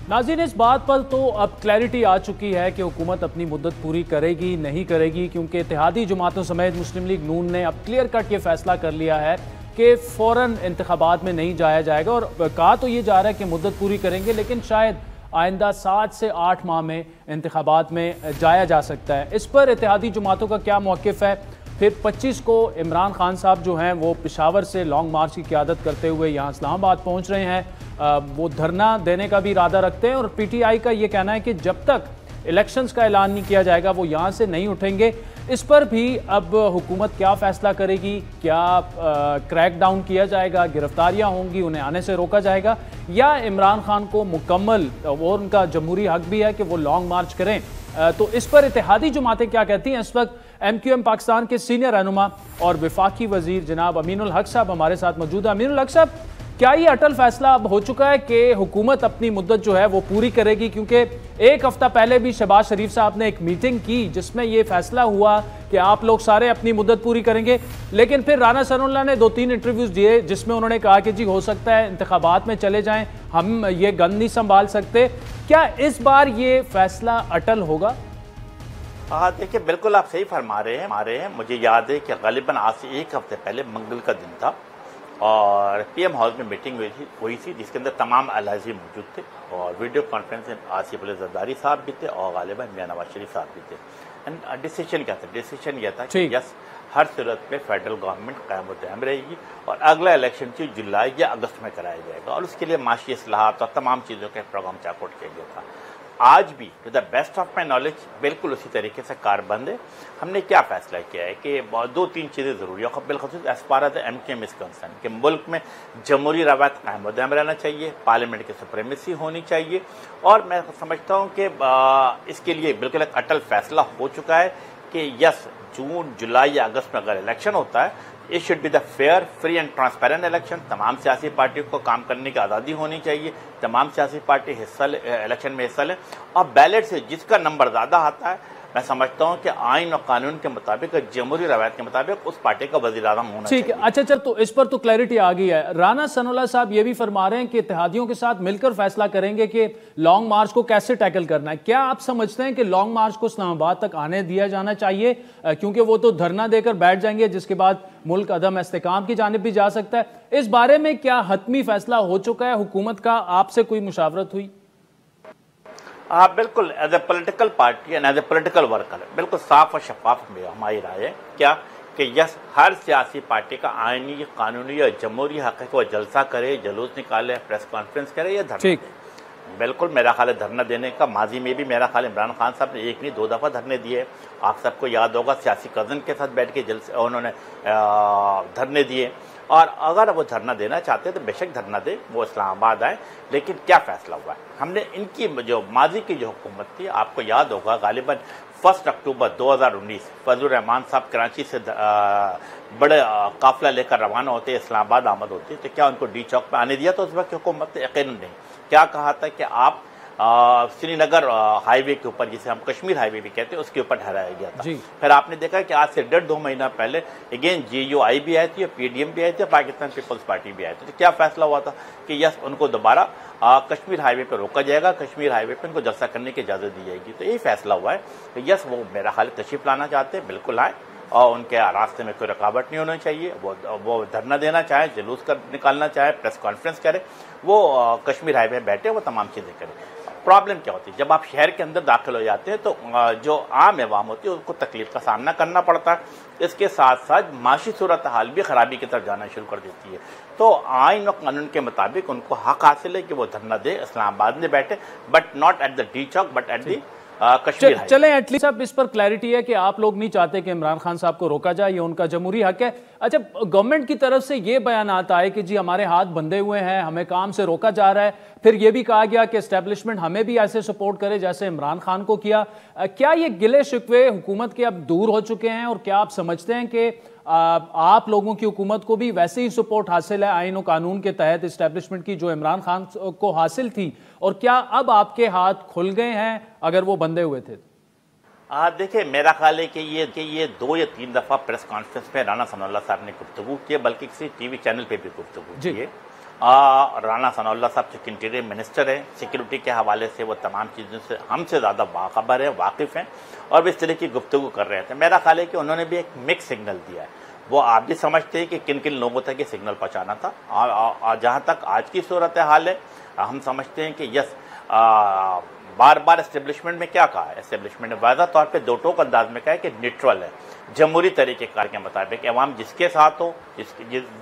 नाज़रीन, इस बात पर तो अब क्लैरिटी आ चुकी है कि हुकूमत अपनी मुद्दत पूरी करेगी नहीं करेगी, क्योंकि इत्तेहादी जमातों समेत मुस्लिम लीग नून ने अब क्लियर कट ये फैसला कर लिया है कि फ़ौरन इंतखाबात में नहीं जाया जाएगा। और कहा तो ये जा रहा है कि मुद्दत पूरी करेंगे, लेकिन शायद आइंदा 7 से 8 माह में इंतखाबात में जाया जा सकता है। इस पर इत्तेहादी जमातों का क्या मौक़िफ़ है? फिर 25 को इमरान खान साहब जो हैं वो पेशावर से लॉन्ग मार्च की क़यादत करते हुए यहाँ इस्लामाबाद पहुँच रहे हैं। वो धरना देने का भी इरादा रखते हैं और PTI का ये कहना है कि जब तक इलेक्शंस का ऐलान नहीं किया जाएगा वो यहाँ से नहीं उठेंगे। इस पर भी अब हुकूमत क्या फ़ैसला करेगी? क्या क्रैक डाउन किया जाएगा, गिरफ्तारियाँ होंगी, उन्हें आने से रोका जाएगा, या इमरान खान को मुकम्मल, और उनका जमहूरी हक भी है कि वो लॉन्ग मार्च करें। तो इस पर इत्तेहादी जमातें क्या कहती हैं? इस वक्त MQM पाकिस्तान के सीनियर रहनुमा और वफाकी वजीर जनाब अमीनुल हक साहब हमारे साथ मौजूद है। अमीनुल हक साहब, क्या ये अटल फैसला अब हो चुका है कि हुकूमत अपनी मुद्दत जो है वो पूरी करेगी? क्योंकि एक हफ्ता पहले भी शहबाज शरीफ साहब ने एक मीटिंग की जिसमें ये फैसला हुआ कि आप लोग सारे अपनी मुद्दत पूरी करेंगे, लेकिन फिर राना सनाउल्लाह ने 2-3 इंटरव्यूज दिए जिसमें उन्होंने कहा कि जी हो सकता है इंतखाबात में चले जाएं, हम ये गन नहीं संभाल सकते। क्या इस बार ये फैसला अटल होगा? हाँ, देखिए, बिल्कुल आप सही फरमा रहे हैं। मुझे याद है कि गालिबन आज से एक हफ्ते पहले मंगल का दिन था और PM हाउस में मीटिंग हुई थी जिसके अंदर तमाम अलहाजी मौजूद थे और वीडियो कॉन्फ्रेंस में आसिफ अली जरदारी साहब भी थे और गालिबन मियां नवाज शरीफ साहब भी थे। एंड डिसीजन क्या था? डिसीजन यह था कि यस, हर सूरत में फेडरल गवर्नमेंट कायम दायम रहेगी और अगला इलेक्शन जुलाई या अगस्त में कराया जाएगा और उसके लिए माशी इस्लाहात और तमाम चीज़ों के प्रोग्राम चाकआउट किया गया था। आज भी to the best of my knowledge बिल्कुल उसी तरीके से कारबंद है। हमने क्या फैसला किया है कि 2-3 चीज़ें ज़रूरी है, बिलखसूस as far as MQM is concern कि मुल्क में जमहूरी रवायत कायम दायम रहना चाहिए, पार्लियामेंट की सुप्रीमेसी होनी चाहिए और मैं समझता हूँ कि इसके लिए बिल्कुल एक अटल फैसला हो चुका है कि यस, जून, जुलाई या अगस्त में अगर इलेक्शन होता है, it should be the fair, free and transparent election. तमाम सियासी पार्टियों को काम करने की आज़ादी होनी चाहिए, तमाम सियासी पार्टी इलेक्शन में हिस्सा लें और बैलेट से जिसका नंबर ज़्यादा आता है, मैं समझता हूं कि आइन और कानून के मुताबिक, जमहूरी रवायत के मुताबिक उस पार्टी का वज़ीर आज़म होना चाहिए। ठीक है, अच्छा, तो इस पर तो क्लैरिटी आ गई है। राना सनाउल्लाह साहब ये भी फरमा रहे हैं कि इत्तेहादियों के साथ मिलकर फैसला करेंगे कि लॉन्ग मार्च को कैसे टैकल करना है। क्या आप समझते हैं कि लॉन्ग मार्च को इस्लामाबाद तक आने दिया जाना चाहिए? क्योंकि वो तो धरना देकर बैठ जाएंगे जिसके बाद मुल्क अदम इस्तेकाम की जानिब भी जा सकता है। इस बारे में क्या हतमी फैसला हो चुका है हुकूमत का? आपसे कोई मुशावरत हुई? हाँ, बिल्कुल, as a political party and as a political worker बिल्कुल साफ और शफाफ में हमारी राय है क्या कि यस, हर सियासी पार्टी का आइनी, कानूनी और जमहूरी हक है कि वह जलसा करे, जुलूस निकाले, प्रेस कॉन्फ्रेंस करे या धरना दे। बिल्कुल मेरा ख्याल है धरना देने का माजी में भी मेरा ख्याल इमरान खान साहब ने 1 नहीं 2 दफ़ा धरने दिए। आप सबको याद होगा, सियासी कज़न के साथ बैठ के जलसे उन्होंने धरने दिए और अगर वो धरना देना चाहते हैं तो बेशक धरना दे, वो इस्लामाबाद आए। लेकिन क्या फ़ैसला हुआ है? हमने इनकी जो माजी की जो हुकूमत थी, आपको याद होगा गालिबन 1 अक्टूबर 2019 फजलुर रहमान साहब कराची से बड़े काफिला लेकर रवाना होते, इस्लामाबाद आमद होते, तो क्या उनको डी चौक पर आने दिया? तो उस वक्त हुकूमत ने यकीनन नहीं। क्या कहा था कि आप श्रीनगर हाईवे के ऊपर, जिसे हम कश्मीर हाईवे भी कहते हैं, उसके ऊपर ठहराया गया था। फिर आपने देखा कि आज से 1.5-2 महीना पहले अगेन GUI भी आई थी और PDM भी आई थी, पाकिस्तान पीपल्स पार्टी भी आई थी। तो क्या फैसला हुआ था कि यस, उनको दोबारा कश्मीर हाईवे पर रोका जाएगा, कश्मीर हाईवे पर उनको जलसा करने की इजाज़त दी जाएगी। तो यही फैसला हुआ है कि यस, वो मेरा ख्याल तशरीफ लाना चाहते हैं, बिल्कुल आए और उनके रास्ते में कोई रुकावट नहीं होनी चाहिए। वो धरना देना चाहे, जुलूस कर निकालना चाहे, प्रेस कॉन्फ्रेंस करे, वो कश्मीर हाईवे बैठे, वो तमाम चीज़ें करें। प्रॉब्लम क्या होती है? जब आप शहर के अंदर दाखिल हो जाते हैं तो जो आम अवाम होती है उनको तकलीफ का सामना करना पड़ता है। इसके साथ साथ माशी सूरत हाल भी ख़राबी की तरफ जाना शुरू कर देती है। तो आइन और कानून के मुताबिक उनको हक हासिल है कि वो धरना दे, इस्लामाबाद में बैठे, but not at the D Chowk, but at the Kashmir. चलें, एटलीस्ट अब इस पर क्लैरिटी है कि आप लोग नहीं चाहते कि इमरान खान साहब को रोका जाए, ये उनका जमहूरी हक है। अच्छा, गवर्नमेंट की तरफ से ये बयान आता है कि जी हमारे हाथ बंधे हुए हैं, हमें काम से रोका जा रहा है। फिर ये भी कहा गया कि एस्टेब्लिशमेंट हमें भी ऐसे सपोर्ट करे जैसे इमरान खान को किया। क्या ये गिले शिकवे हुकूमत के अब दूर हो चुके हैं और क्या आप समझते हैं कि आप लोगों की हुकूमत को भी वैसे ही सपोर्ट हासिल है आइन और कानून के तहत इस्टेब्लिशमेंट की जो इमरान खान को हासिल थी, और क्या अब आपके हाथ खुल गए हैं अगर वो बंधे हुए थे? देखिए, मेरा ख्याल है कि ये 2 या 3 दफ़ा प्रेस कॉन्फ्रेंस में राना सनाउल्लाह साहब ने गुफ्तगू की, बल्कि किसी TV चैनल पे भी गुफ्तगू की है राना सनाउल्लाह साहब चूँकि इंटीरियर मिनिस्टर है, सिक्योरिटी के हवाले से वो तमाम चीज़ों से हमसे ज़्यादा बाखबर है, वाकिफ़ हैं और वो इस तरह की गुफ्तगू कर रहे थे। मेरा ख्याल है कि उन्होंने भी एक मिक्स सिग्नल दिया है। वो आप भी समझते हैं कि किन किन लोगों तक ये सिग्नल पहुँचाना था और जहाँ तक आज की सूरत हाल है, हम समझते हैं कि यस बार बार एस्टेब्लिशमेंट में क्या कहा है, एस्टेब्लिशमेंट ने वाज़ा तौर पे दो टोक अंदाज में कहा है कि न्यूट्रल है, जमहूरी तरीक़ेकार के मुताबिक अवाम जिसके साथ हो,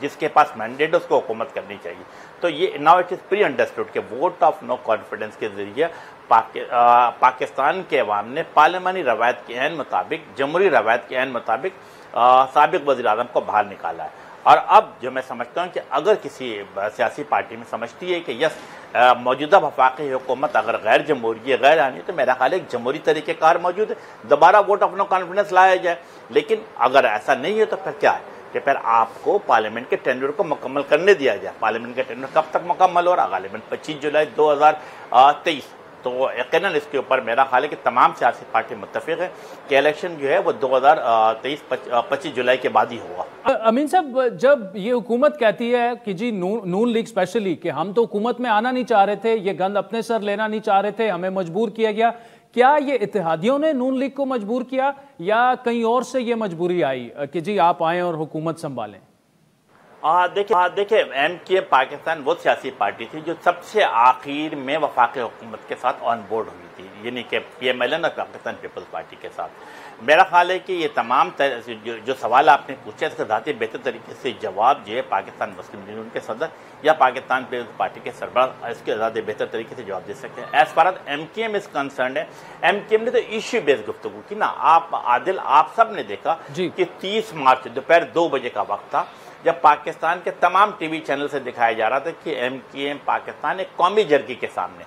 जिसके पास मैंडेट है उसको हुकूमत करनी चाहिए। तो ये now it is pre understood कि वोट ऑफ नो कॉन्फिडेंस के ज़रिए पाकिस्तान के अवाम ने पार्लिमानी रवायत के ऐन मुताबिक, जमहूरी रवायत के ऐन मुताबिक साबिक़ वज़ीर आज़म को बाहर निकाला है। और अब जो मैं समझता हूँ कि अगर किसी सियासी पार्टी में समझती है कि यस मौजूदा वफाकी हुकूमत अगर गैर जमहूरी है, गैर आनी, तो मेरा ख्याल है एक जमहूरी तरीक़ेकार मौजूद है, दोबारा वोट ऑफ नो कॉन्फिडेंस लाया जाए। लेकिन अगर ऐसा नहीं है तो फिर क्या है कि फिर आपको पार्लियामेंट के टेंडर को मुकम्मल करने दिया जाए। पार्लियामेंट का टेंडर कब तक मुकम्मल हो रहा? गालिबन 25 जुलाई 2023। तो यकीनन इसके ऊपर मेरा ख्याल है कि तमाम सियासी पार्टी मुत्तफ़िक़ है कि इलेक्शन जो है वो 2023-25 जुलाई के बाद ही होगा। अमीन साहब, जब ये हुकूमत कहती है कि जी नून लीग स्पेशली कि हम तो हुकूमत में आना नहीं चाह रहे थे, ये गंद अपने सर लेना नहीं चाह रहे थे, हमें मजबूर किया गया, क्या ये इत्तेहादियों ने नून लीग को मजबूर किया या कहीं और से ये मजबूरी आई कि जी आप आएँ और हुकूमत संभालें? देखिए MKM पाकिस्तान वो सियासी पार्टी थी जो सबसे आखिर में वफाकी हुकूमत के साथ ऑन बोर्ड हुई थी, यानी कि PMLN और पाकिस्तान पीपल्स पार्टी के साथ। मेरा ख्याल है कि ये तमाम जो सवाल आपने पूछे इसका ज़ाती बेहतर तरीके से जवाब जो है पाकिस्तान मुस्लिम लीग के सदर या पाकिस्तान पीपल्स पार्टी के सरबराह इसके ज़्यादा बेहतर तरीके से जवाब दे सकते हैं। As far as MKM is concern है, MKM ने तो इश्यू बेस्ड गुफ्तगू की ना। आप आदिल, आप सब ने देखा कि 30 मार्च दोपहर 2 बजे का वक्त था जब पाकिस्तान के तमाम टीवी चैनल से दिखाया जा रहा था कि MKM पाकिस्तान एक कौमी जर्गी के सामने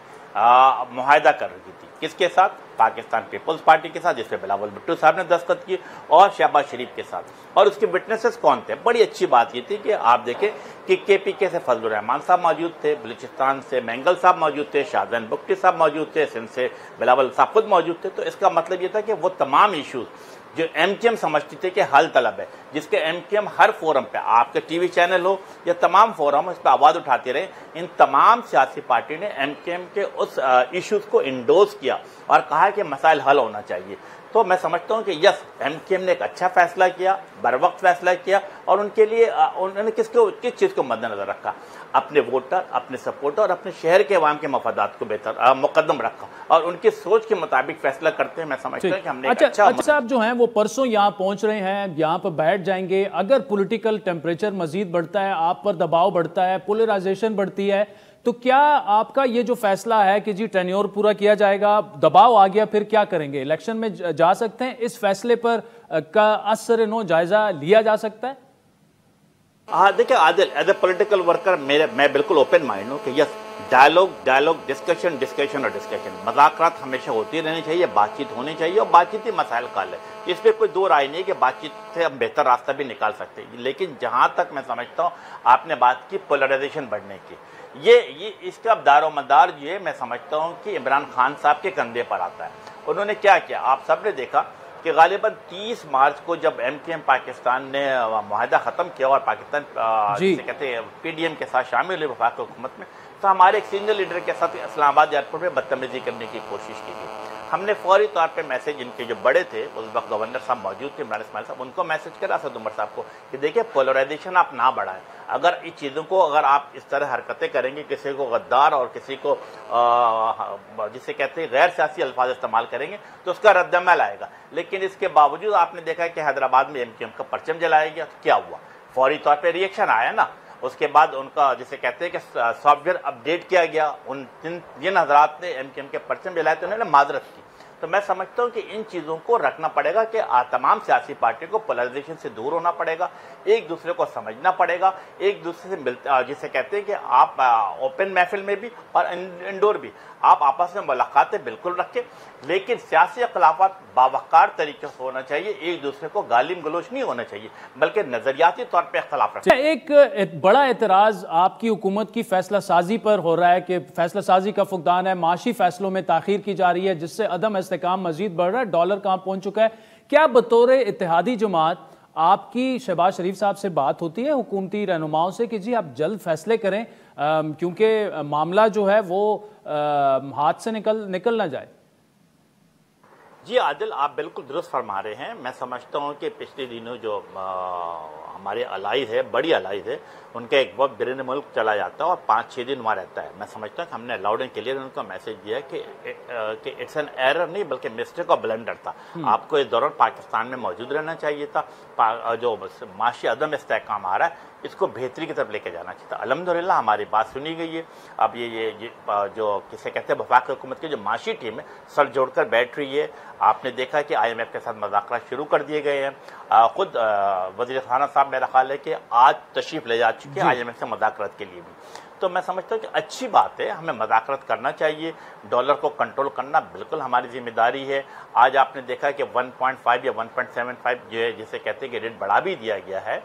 मुआहदा कर रही थी। किसके साथ? पाकिस्तान पीपल्स पार्टी के साथ, जिसपे बिलावल भुट्टो साहब ने दस्तखत की, और शहबाज शरीफ के साथ। और उसके विटनेसेस कौन थे? बड़ी अच्छी बात ये थी कि आप देखें कि KPK से फजलुर रहमान साहब मौजूद थे, बलूचिस्तान से मैंगल साहब मौजूद थे, शाहजहान बुख्ती साहब मौजूद थे, सिंध से बिलावल साहब खुद मौजूद थे। तो इसका मतलब ये था कि वो तमाम इशूज़ जो MKM समझती थे कि हल तलब है, जिसके MKM हर फोरम पे, आपके टीवी चैनल हो या तमाम फोरम हो, इस पर आवाज़ उठाते रहे। इन तमाम सियासी पार्टी ने MKM के उस इश्यूज़ को इंडोर्स किया और कहा कि मसाइल हल होना चाहिए। तो मैं समझता हूँ कि यस MKM ने एक अच्छा फैसला किया, बर वक्त फैसला किया, और उनके लिए उन्होंने किस चीज़ को मद्देनजर रखा? अपने वोटर, अपने सपोर्टर और अपने शहर के अवाम के मफादात को बेहतर मुकद्दम रखा और उनकी सोच के मुताबिक फैसला करते हैं। मैं समझता हूँ कि हमने अच्छा साहब जो हैं वो परसों यहाँ पहुँच रहे हैं, यहाँ पर बैठ जाएंगे। अगर पॉलिटिकल टेम्परेचर मजीद बढ़ता है, आप पर दबाव बढ़ता है, पोलराइजेशन बढ़ती है, तो क्या आपका ये जो फैसला है कि जी टेन्योर पूरा किया जाएगा, दबाव आ गया, फिर क्या करेंगे? इलेक्शन में जा सकते हैं? इस फैसले पर का असर नो जायजा लिया जा सकता है? देखिए Adil, as a political worker मैं बिल्कुल ओपन माइंड हूँ कि यस डायलॉग डिस्कशन और डिस्कशन, मुज़ाकरात हमेशा होती रहनी चाहिए, बातचीत होनी चाहिए और बातचीत ही मसाइल का हल है। इस पर कोई दो राय नहीं कि बातचीत से हम बेहतर रास्ता भी निकाल सकते हैं। लेकिन जहाँ तक मैं समझता हूँ आपने बात की पोलराइजेशन बढ़ने की, ये इसका दारोमदार जो है मैं समझता हूँ कि इमरान खान साहब के कंधे पर आता है। उन्होंने क्या किया? आप सब ने देखा कि गालिबन 30 मार्च को जब MKM पाकिस्तान ने मुआहदा ख़त्म किया और पाकिस्तान जिसे कहते हैं PDM के साथ शामिल हुए वफाकी हुकूमत में, तो हमारे एक सीनियर लीडर के साथ इस्लामाबाद एयरपोर्ट में बदतमीजी करने की कोशिश की गई। हमने फौरी तौर पे मैसेज, इनके जो बड़े थे उस वक्त गवर्नर साहब मौजूद थे, इमरान इस्माइल साहब, उनको मैसेज करा असद उमर साहब को कि देखिए पोलराइजेशन आप ना बढ़ाएं। अगर इस चीज़ों को अगर आप इस तरह हरकतें करेंगे, किसी को गद्दार और किसी को जिसे कहते हैं गैर सियासी अल्फाज इस्तेमाल करेंगे तो उसका रद्दमल आएगा। लेकिन इसके बावजूद आपने देखा कि हैदराबाद में MKM का परचम जलाया गया। तो क्या हुआ? फौरी तौर पर रिएक्शन आया ना। उसके बाद उनका जिसे कहते हैं कि सॉफ्टवेयर अपडेट किया गया। उन जिन हजरात ने MKM के परचम जलाए थे उन्होंने माजरत की। तो मैं समझता हूँ कि इन चीज़ों को रखना पड़ेगा कि तमाम सियासी पार्टियों को पोलराइजेशन से दूर होना पड़ेगा, एक दूसरे को समझना पड़ेगा, एक दूसरे से मिलते, जिसे कहते हैं कि आप ओपन महफिल में भी और इंडोर भी आप आपस में मुलाकातें बिल्कुल रखें, लेकिन सियासी अखलाफात बावकार तरीके से होना चाहिए, एक दूसरे को गालिम गलोच नहीं होना चाहिए, बल्कि नजरियाती तौर पर अख्तलाफ रखें। एक बड़ा एतराज़ आपकी हुकूमत की फैसला साजी पर हो रहा है कि फैसला साजी का फुकदान है, माशी फैसलों में ताखीर की जा रही है, जिससे अदम इस्तेकाम मजीद बढ़ रहा है, डॉलर कहाँ पहुँच चुका है। क्या बतौर इत्तेहादी जमात आपकी शहबाज शरीफ साहब से बात होती है, हुकूमती रहनुमाओं से, कि जी आप जल्द फैसले करें, क्योंकि मामला जो है वो हाथ से निकल ना जाए। जी आदिल, आप बिल्कुल दुरुस्त फरमा रहे हैं। मैं समझता हूं कि पिछले दिनों जो हमारे अलाइज है, बड़ी अलाइज है, उनका एक बहुत बिरन मुल्क चला जाता है और 5-6 दिन वहाँ रहता है। मैं समझता हूँ कि हमने लाउड एंड क्लियर उनको मैसेज दिया कि इट्स एन एरर नहीं बल्कि मिस्टेक और ब्लंडर था। आपको इस दौरान पाकिस्तान में मौजूद रहना चाहिए था। जो माशी अदम इस्तेहकाम आ रहा है इसको बेहतरी की तरफ लेके जाना चाहिए था। अल्हम्दुलिल्लाह हमारी बात सुनी गई है। अब ये जो किसे कहते हैं वफाक हुकूमत की जो माशी टीम है सर जोड़कर बैठ रही है। आपने देखा कि IMF के साथ मुज़ाकरात शुरू कर दिए गए हैं। खुद वज़ीर खाना साहब मेरा ख्याल है कि आज तशरीफ ले जा चुके हैं IMF से मुज़ाकरात के लिए भी। तो मैं समझता हूँ कि अच्छी बात है, हमें मुज़ाकरात करना चाहिए। डॉलर को कंट्रोल करना बिल्कुल हमारी जिम्मेदारी है। आज आपने देखा कि 1.5 या 1.75 जो है जिसे कहते हैं कि रेट बढ़ा भी दिया गया है।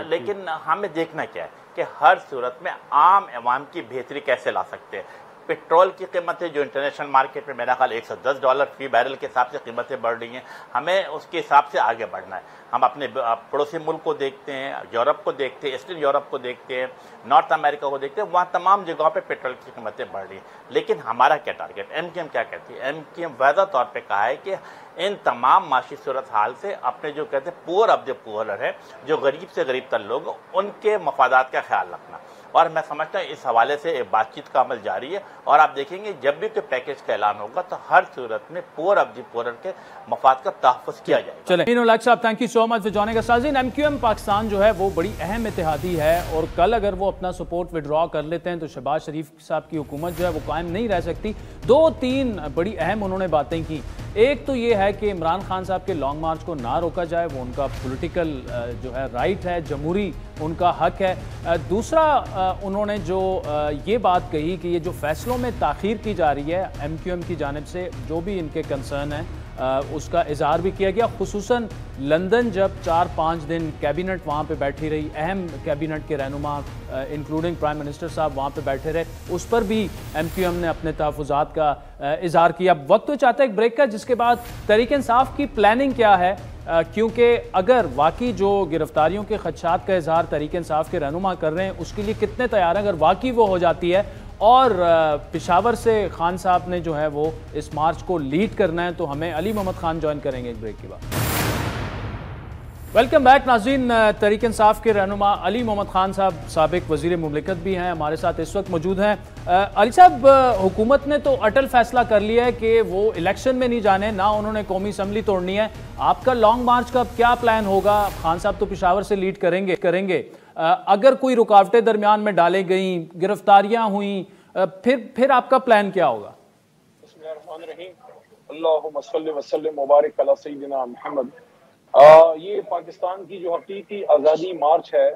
लेकिन हमें देखना क्या है कि हर सूरत में आम अवाम की बेहतरी कैसे ला सकते हैं। पेट्रोल की कीमतें जो इंटरनेशनल मार्केट में मेरा ख्याल $110 फी बैरल के हिसाब से कीमतें बढ़ रही हैं, हमें उसके हिसाब से आगे बढ़ना है। हम अपने पड़ोसी मुल्क को देखते हैं, यूरोप को देखते हैं, ईस्टर्न यूरोप को देखते हैं, नॉर्थ अमेरिका को देखते हैं, वहाँ तमाम जगहों पे पेट्रोल की कीमतें बढ़ रही हैं। लेकिन हमारा क्या टारगेट, MQM क्या कहती है? MQM वाज़ा तौर पर कहा है कि इन तमाम माशी सूरत हाल से अपने जो कहते हैं पुअर ऑफ द पुअर है, जो गरीब से गरीब तर लोग, उनके मफादात का ख्याल रखना। और मैं समझता हूँ इस हवाले से बातचीत का अमल जारी है और आप देखेंगे जब भी कोई पैकेज का ऐलान होगा तो हर सूरत में पुअर ऑफ द पुअर के मफाद का तहफ़्फ़ुज़ किया जाएगा। चलें साहब, thank you so much for joining us. नाज़रीन, MQM पाकिस्तान जो है वो बड़ी अहम इत्तेहादी है और कल अगर वो अपना सपोर्ट विड्रॉ कर लेते हैं तो शहबाज शरीफ साहब की हुकूमत जो है वो कायम नहीं रह सकती। 2-3 बड़ी अहम उन्होंने बातें की। एक तो ये है कि इमरान खान साहब के लॉन्ग मार्च को ना रोका जाए, वो उनका पॉलिटिकल जो है राइट है, जमहूरी उनका हक है। दूसरा उन्होंने जो ये बात कही कि ये जो फैसलों में ताख़ीर की जा रही है MQM की जानिब से, जो भी इनके कंसर्न है उसका इजहार भी किया गया। खुसूसन लंदन जब 4-5 दिन कैबिनेट वहाँ पे बैठी रही, अहम कैबिनेट के रहनुमा इंक्लूडिंग प्राइम मिनिस्टर साहब वहाँ पे बैठे रहे, उस पर भी MQM ने अपने तहफ़्फ़ुज़ात का इजहार किया। वक्त तो चाहता है एक ब्रेक का, जिसके बाद तहरीक इंसाफ की प्लानिंग क्या है, क्योंकि अगर वाकई जो गिरफ्तारियों के खदशात का इजहार तहरीक इंसाफ के रहनुमा कर रहे हैं उसके लिए कितने तैयार हैं, अगर वाकई वो हो जाती है और पेशावर से खान साहब ने जो है वो इस मार्च को लीड करना है, तो हमें अली मोहम्मद खान ज्वाइन करेंगे एक ब्रेक के बाद। वेलकम बैक नाज़रीन। तहरीक इंसाफ के रहनुमा अली मोहम्मद खान साहब साबिक वज़ीर मुमलिकत भी हैं, हमारे साथ इस वक्त मौजूद हैं। अली साहब, हुकूमत ने तो अटल फैसला कर लिया है कि वो इलेक्शन में नहीं जाने, ना उन्होंने कौमी असम्बली तोड़नी है। आपका लॉन्ग मार्च का क्या प्लान होगा? खान साहब तो पेशावर से लीड करेंगे। अगर कोई रुकावटें दरमियान में डाले गई, गिरफ्तारियां हुई, फिर आपका प्लान क्या होगा? अल्लाहुम्मा सल्लि व सल्लिम मुबारक अला सय्यिदिना मुहम्मद। ये पाकिस्तान की जो हकीकी आज़ादी मार्च है,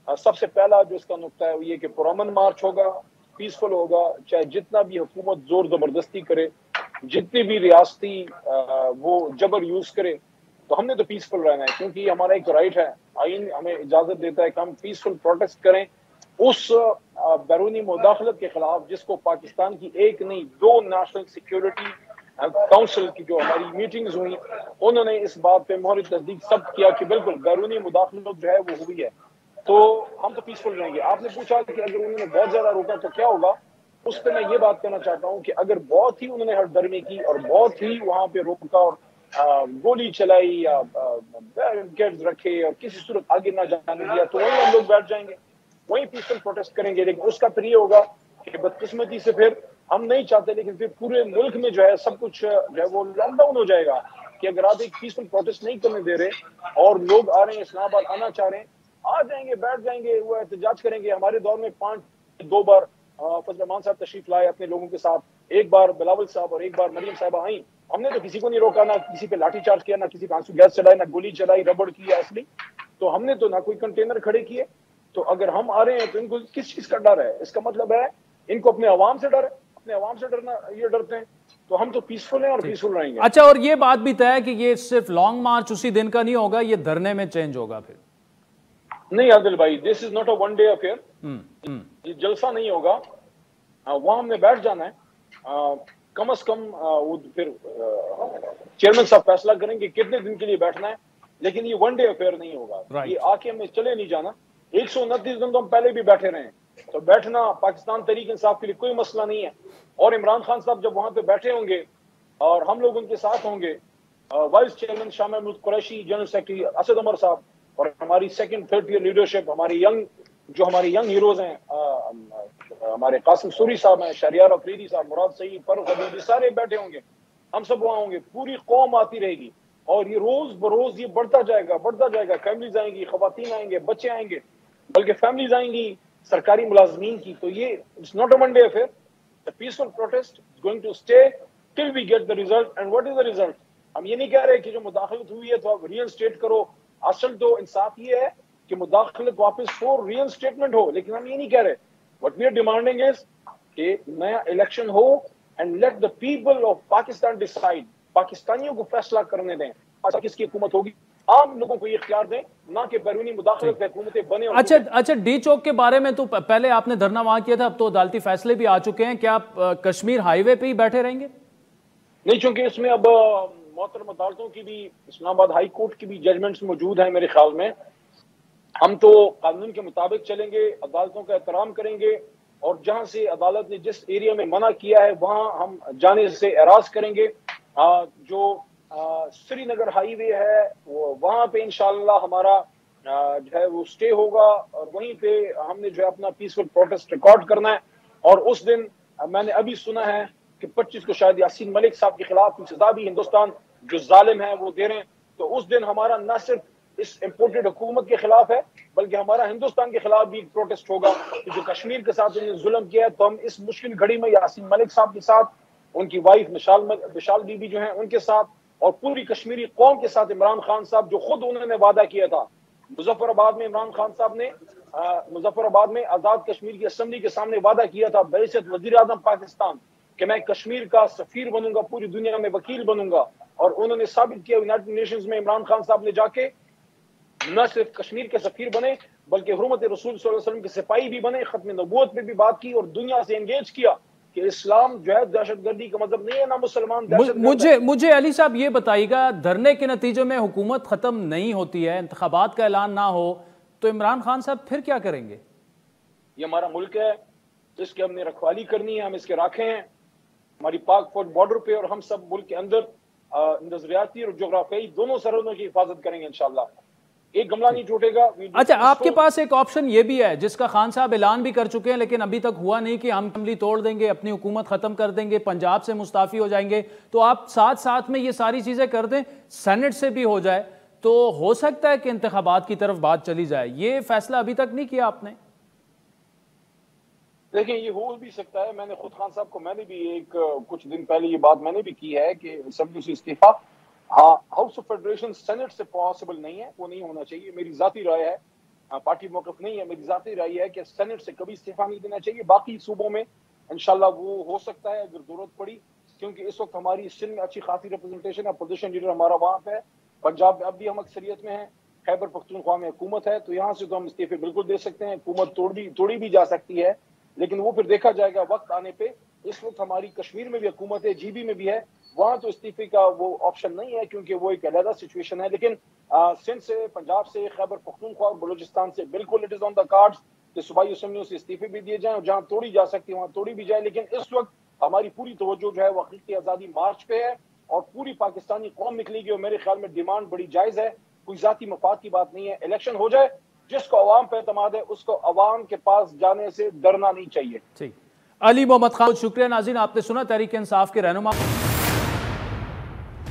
सबसे पहला जो इसका नुक्ता है वो ये कि पुरअमन मार्च होगा, पीसफुल होगा। चाहे जितना भी हुकूमत जोर जबरदस्ती करे, जितनी भी रियासती वो जबर यूज करे, तो हमने तो पीसफुल रहना है, क्योंकि हमारा एक राइट है। आइन हमें इजाजत देता है कि हम पीसफुल प्रोटेस्ट करें उस बैरूनी मुदाखलत के खिलाफ जिसको पाकिस्तान की एक नहीं 2 नेशनल सिक्योरिटी काउंसिल की जो हमारी मीटिंग्स हुई, उन्होंने इस बात पे मोहर तस्दीक सब किया कि बिल्कुल बैरूनी मुदाखलत जो है वो हुई है। तो हम तो पीसफुल रहेंगे। आपने पूछा कि अगर उन्होंने बहुत ज्यादा रोका तो क्या होगा, उस पर मैं ये बात करना चाहता हूँ कि अगर बहुत ही उन्होंने हरदर्मी की और बहुत ही वहां पे रोका और गोली चलाई या बैरिकेड्स रखे और किसी सूरत आगे ना जाने दिया, तो वहीं हम लोग बैठ जाएंगे, वहीं पीसफुल प्रोटेस्ट करेंगे। लेकिन उसका फिर ये होगा कि बदकिस्मती से फिर हम नहीं चाहते, लेकिन फिर पूरे मुल्क में जो है सब कुछ जो है वो लॉकडाउन हो जाएगा कि अगर आप एक पीसफुल प्रोटेस्ट नहीं करने दे रहे और लोग आ रहे हैं, इस्लामाबाद आना चाह रहे हैं, आ जाएंगे, बैठ जाएंगे, वो एहतजाज करेंगे। हमारे दौर में 2 बार फजल रहमान साहब तशरीफ लाए अपने लोगों के साथ, एक बार बिलावल साहब और एक बार मरियम साहबा आई। हमने तो किसी को नहीं रोका, ना किसी पे लाठी चार्ज किया, ना किसी पे आंसू गैस चढ़ाई, ना गोली चलाई, रबड़ की असली, तो हमने तो ना कोई कंटेनर खड़े किए। तो अगर हम आ रहे हैं तो इनको किस चीज का डर है? इसका मतलब है इनको अपने अवाम से डर है, अपने अवाम से डरना, ये डरते हैं। तो हम तो पीसफुल हैं और पीसफुल रहेंगे। अच्छा, और ये बात भी तय है कि ये सिर्फ लॉन्ग मार्च उसी दिन का नहीं होगा, ये धरने में चेंज होगा फिर? नहीं आदिल भाई, this is not a one day affair. ये जलसा नहीं होगा, वहां हमने बैठ जाना है। कम से कम वो फिर चेयरमैन साहब फैसला करेंगे कितने दिन के लिए बैठना है, लेकिन ये वन डे अफेयर नहीं होगा। ये आके हमें चले नहीं जाना। 129 दिन तो हम पहले भी बैठे रहे हैं, तो बैठना पाकिस्तान तहरीक इंसाफ के लिए कोई मसला नहीं है। और इमरान खान साहब जब वहां पे बैठे होंगे और हम लोग उनके साथ होंगे, vice chairman Shah Mahmood Qureshi, general secretary Asad Umar साहब और हमारी सेकंड थर्ड ईयर लीडरशिप, हमारी यंग हीरोज हैं, हमारे कासिम सूरी साहब हैं, शहरियार अफरीदी साहब, मुराद सईद, फरूख हबीबी, सारे बैठे होंगे, हम सब वहां होंगे, पूरी कौम आती रहेगी और ये रोज बरोज ये बढ़ता जाएगा। फैमिलीज आएंगी, खवातीन आएंगे, बच्चे आएंगे, बल्कि फैमिलीज आएंगी सरकारी मुलाजमीन की। तो ये it's not a one day affair, the peaceful protest is going to stay till we get the result. And what is the result? हम ये नहीं कह रहे कि जो मुदाखलत हुई है तो आप रियल स्टेट करो। असल तो इंसाफ ये है कि मुदाखलत वापस हो, रियल स्टेटमेंट हो, लेकिन हम ये नहीं कह रहे। What we are demanding is कि नया इलेक्शन हो and let the people of Pakistan decide. पाकिस्तानियों को फैसला करने दें अच्छा किसकी हुकूमत होगी, आम लोगों को ये इख्तियार दें, ना कि बैरूनी मुदाखलत हुकूमतें बने। अच्छा, डी चौक के बारे में तो पहले आपने धरना वहां किया था, अब तो अदालती फैसले भी आ चुके हैं, क्या आप कश्मीर हाईवे पे ही बैठे रहेंगे? नहीं, चूंकि इसमें अब मोहतरम अदालतों की भी, इस्लामाबाद हाई कोर्ट की भी जजमेंट्स मौजूद हैं मेरे ख्याल में। हम तो कानून के मुताबिक चलेंगे, अदालतों का एहतराम करेंगे और जहां से अदालत ने जिस एरिया में मना किया है वहां हम जाने से एराज करेंगे। जो श्रीनगर हाईवे है वो वहां पे इंशाअल्लाह हमारा जो है वो स्टे होगा और वहीं पे हमने जो है अपना पीसफुल प्रोटेस्ट रिकॉर्ड करना है। और उस दिन मैंने अभी सुना है कि 25 को शायद यासीन मलिक साहब के खिलाफ सजा भी हिंदुस्तान जो जालिम है वो दे रहे हैं। तो उस दिन हमारा न सिर्फ इस इम्पोर्टेड हुकूमत के खिलाफ है बल्कि हमारा हिंदुस्तान के खिलाफ भी प्रोटेस्ट होगा कि जो कश्मीर के साथ उन्होंने जुल्म किया है। तो हम इस मुश्किल घड़ी में यासीन मलिक साहब के साथ, उनकी वाइफ विशाल बीबी जो है उनके साथ और पूरी कश्मीरी कौम के साथ, इमरान खान साहब जो खुद उन्होंने वादा किया था मुजफ्फराबाद में, इमरान खान साहब ने मुजफ्फराबाद में आजाद कश्मीर की असेंबली के सामने वादा किया था बैरियत वजीर आजम पाकिस्तान कि मैं कश्मीर का सफीर बनूंगा, पूरी दुनिया में वकील बनूंगा। और उन्होंने साबित किया यूनाइटेड नेशंस में इमरान खान साहब ने जाके न सिर्फ कश्मीर के सफीर बने बल्कि हुर्मत रसूल सल्लल्लाहु अलैहि वसल्लम के सिपाही भी बने, खत्म नबूवत पे भी बात की और दुनिया से एंगेज किया कि इस्लाम जो है दहशतगर्दी का मतलब नहीं है, ना मुसलमान। मुझे अली साहब ये बताइएगा, धरने के नतीजे में हुकूमत खत्म नहीं होती है, इंतखाबात का ऐलान ना हो तो इमरान खान साहब फिर क्या करेंगे? ये हमारा मुल्क है, इसकी हमने रखवाली करनी है, हम इसके राखे हैं। हमारी पाक फौज बॉर्डर पे और हम सब मुल्क के अंदर नजरियाती और जोग्राफियाई दोनों सरहदों की हिफाजत करेंगे इंशाल्लाह। एक गमला नहीं टूटेगा। अच्छा, आपके पास एक ऑप्शन ये भी है जिसका खान साहब ऐलान भी कर चुके हैं लेकिन अभी तक हुआ नहीं कि हम असेंबली तोड़ देंगे, अपनी हुकूमत खत्म कर देंगे, पंजाब से मुस्ताफी हो जाएंगे। तो आप साथ साथ में ये सारी चीजें कर दें, सेनेट से भी हो जाए तो हो सकता है कि इंतखाबात की तरफ बात चली जाए। ये फैसला अभी तक नहीं किया आपने? देखिए, ये हो भी सकता है। मैंने खुद खान साहब को, मैंने भी कुछ दिन पहले ये बात मैंने भी की है कि असेंबली से इस्तीफा, हाँ, हाउस ऑफ फेडरेशन सेनेट से पॉसिबल नहीं है, वो नहीं होना चाहिए। मेरी जाती राय है, पार्टी मौक़िफ़ नहीं है, मेरी जाती राय है कि सेनेट से कभी इस्तीफा नहीं देना चाहिए। बाकी सूबों में इंशाल्लाह वो हो सकता है अगर जरूरत पड़ी, क्योंकि इस वक्त हमारी सिंध में अच्छी खासी रिप्रेजेंटेशन है, अपोजिशन लीडर हमारा वहाँ पे है, पंजाब में अब भी हम अक्सरियत में हैं, खैबर पख्तूनख्वा में हुकूमत है, तो यहाँ से तो हम इस्तीफे बिल्कुल दे सकते हैं। हुकूमत तोड़ी भी जा सकती है, लेकिन वो फिर देखा जाएगा वक्त आने पे। इस वक्त हमारी कश्मीर में भी हुकूमत है, जीबी में भी है, वहां तो इस्तीफे का वो ऑप्शन नहीं है क्योंकि वो एक अलग सिचुएशन है। लेकिन सिंध से, पंजाब से, खैबर पख्तूनख्वा और बलूचिस्तान से बिल्कुल it is on the cards कि सूबाई असेंबलियों से इस्तीफे भी दिए जाएं और जहां तोड़ी जा सकती है वहां तोड़ी भी जाए। लेकिन इस वक्त हमारी पूरी तवज्जो जो है वो हकीकी आज़ादी मार्च पे है और पूरी पाकिस्तानी कौम निकलेगी और मेरे ख्याल में डिमांड बड़ी जायज़ है, कोई जाती मफाद की बात नहीं है। इलेक्शन हो जाए, जिसको अवाम पे एतमाद है उसको अवाम के पास जाने से डरना नहीं चाहिए। ठीक, अली मोहम्मद खान, शुक्रिया। नाज़रीन, आपने सुना तहरीक इंसाफ के रहनुमा।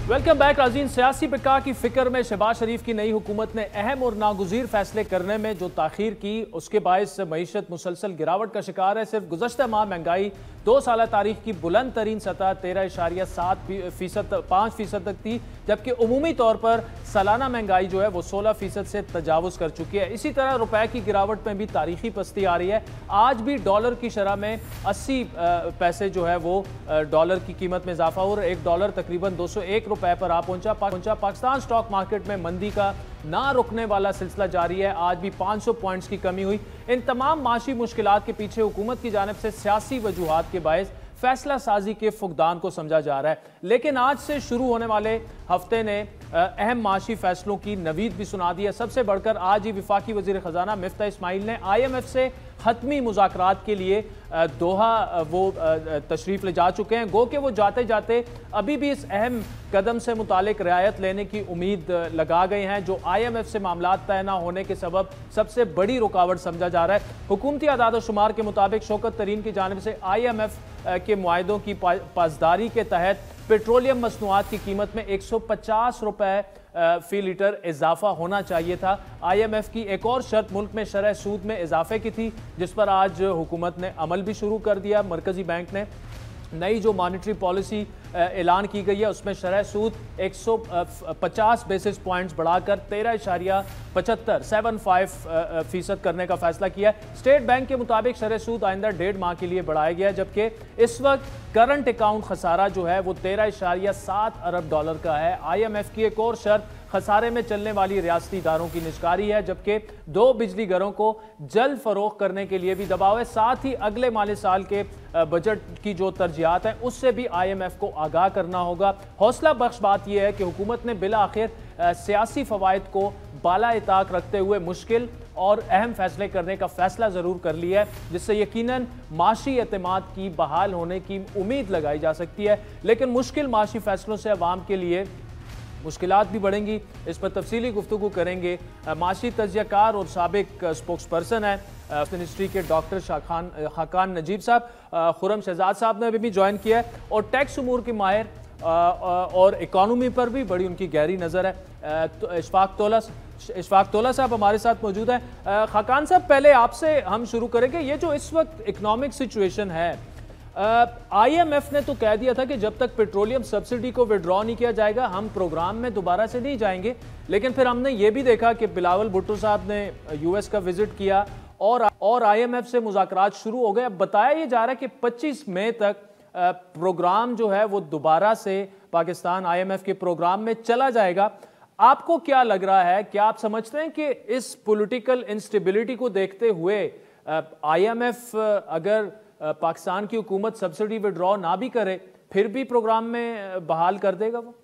वेलकम बैक नाज़रीन। सियासी बिका की फिक्र में शहबाज शरीफ की नई हुकूमत ने अहम और नागुज़ीर फैसले करने में जो ताख़ीर की, उसके बायस मईशत मुसलसल गिरावट का शिकार है। सिर्फ गुज़श्ता माह महंगाई 2 साल तारीख की बुलंद तरीन सतह 13.7% तक थी, जबकि उमूमी तौर पर सालाना महंगाई जो है वो 16% से तजावुज़ कर चुकी है। इसी तरह रुपए की गिरावट में भी तारीखी पस्ती आ रही है। आज भी डॉलर की शरह में 80 पैसे जो है वो डॉलर की कीमत में इजाफा और $1 तकरीबन 201 रुपए पर आ पहुंचा। पाकिस्तान स्टॉक मार्केट में मंदी का ना रुकने वाला सिलसिला जारी है। आज भी 500 पॉइंट्स की कमी हुई। इन तमाम माशी मुश्किलात के पीछे हुकूमत की जानिब से सियासी वजूहात के बायस फैसला साजी के फुकदान को समझा जा रहा है। लेकिन आज से शुरू होने वाले हफ्ते ने अहम माशी फैसलों की नवीद भी सुना दी है। सबसे बढ़कर आज ही वफाकी वजीर खजाना मिफ्ता इस्माइल ने IMF से हतमी मुज़ाकरात के लिए दोहा वो तशरीफ़ ले जा चुके हैं। गो कि वो जाते जाते अभी भी इस अहम कदम से मुतालिक रियायत लेने की उम्मीद लगा गए हैं, जो IMF से मामलात तय न होने के सबब सबसे बड़ी रुकावट समझा जा रहा है। हुकूमती आदाद शुमार के मुताबिक शौकत तरीन की जानिब से IMF के मुआहदों की पासदारी के तहत पेट्रोलियम मसनूआत की कीमत में 150 रुपए फी लीटर इजाफा होना चाहिए था। IMF की एक और शर्त मुल्क में शरह सूद में इजाफे की थी, जिस पर आज हुकूमत ने अमल भी शुरू कर दिया। मरकजी बैंक ने नई जो मॉनेटरी पॉलिसी ऐलान की गई है उसमें शरह सूद 150 बेसिस पॉइंट्स बढ़ाकर 13.75% करने का फैसला किया है। स्टेट बैंक के मुताबिक शरह सूद आइंदा 1.5 माह के लिए बढ़ाया गया है, जबकि इस वक्त करंट अकाउंट खसारा जो है वो 13.7 अरब डॉलर का है। IMF की एक और शर्त खसारे में चलने वाली रियासती इदारों की निष्कारी है, जबकि 2 बिजली घरों को जल्द फरोख्त करने के लिए भी दबाव है। साथ ही अगले माली साल के बजट की जो तरजीहात हैं उससे भी IMF को आगाह करना होगा। हौसला बख्श बात यह है कि हुकूमत ने बिला आखिर सियासी फवायद को बाला इताक रखते हुए मुश्किल और अहम फैसले करने का फैसला जरूर कर लिया है, जिससे यकीनन माशी एतमाद की बहाल होने की उम्मीद लगाई जा सकती है। लेकिन मुश्किल माशी फैसलों से अवाम के लिए मुश्किलात भी बढ़ेंगी। इस पर तफसीली गुफ्तगू करेंगे। माशी तजियाकार और साबिक स्पोक्स पर्सन है मिनिस्ट्री के डॉक्टर खाकान नजीब साहब। खुरम शहजाद साहब ने भी ज्वाइन किया है और टैक्स उमूर के माहिर और इकॉनमी पर भी बड़ी उनकी गहरी नज़र है। तो इशफाक तोला साहब हमारे साथ मौजूद है। खाकान साहब, पहले आपसे हम शुरू करेंगे। ये जो इस वक्त इकोनॉमिक सिचुएशन है, IMF ने तो कह दिया था कि जब तक पेट्रोलियम सब्सिडी को विड्रॉ नहीं किया जाएगा हम प्रोग्राम में दोबारा से नहीं जाएंगे, लेकिन फिर हमने ये भी देखा कि बिलावल भुट्टो साहब ने US का विजिट किया और IMF से मुज़ाकरात शुरू हो गए। अब बताया ये जा रहा है कि 25 मई तक प्रोग्राम जो है वो दोबारा से पाकिस्तान IMF के प्रोग्राम में चला जाएगा। आपको क्या लग रहा है, क्या आप समझते हैं कि इस पॉलिटिकल इंस्टेबिलिटी को देखते हुए IMF अगर पाकिस्तान की हुकूमत सब्सिडी विड्रॉ ना भी करे फिर भी प्रोग्राम में बहाल कर देगा वो?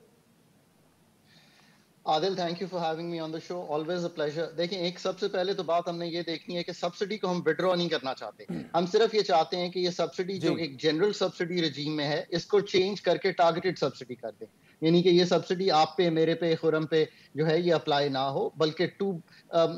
Adil, thank you for having me on the show, always a pleasure. देखिए, एक सबसे पहले तो बात हमने ये देखनी है कि सब्सिडी को हम विड्रॉ नहीं करना चाहते। हम सिर्फ ये चाहते हैं कि ये सब्सिडी जो एक जनरल सब्सिडी रजीम में है इसको चेंज करके टारगेटेड सब्सिडी कर दें। यानी कि ये सब्सिडी आप पे, मेरे पे, खुरम पे जो है ये अप्लाई ना हो, बल्कि 2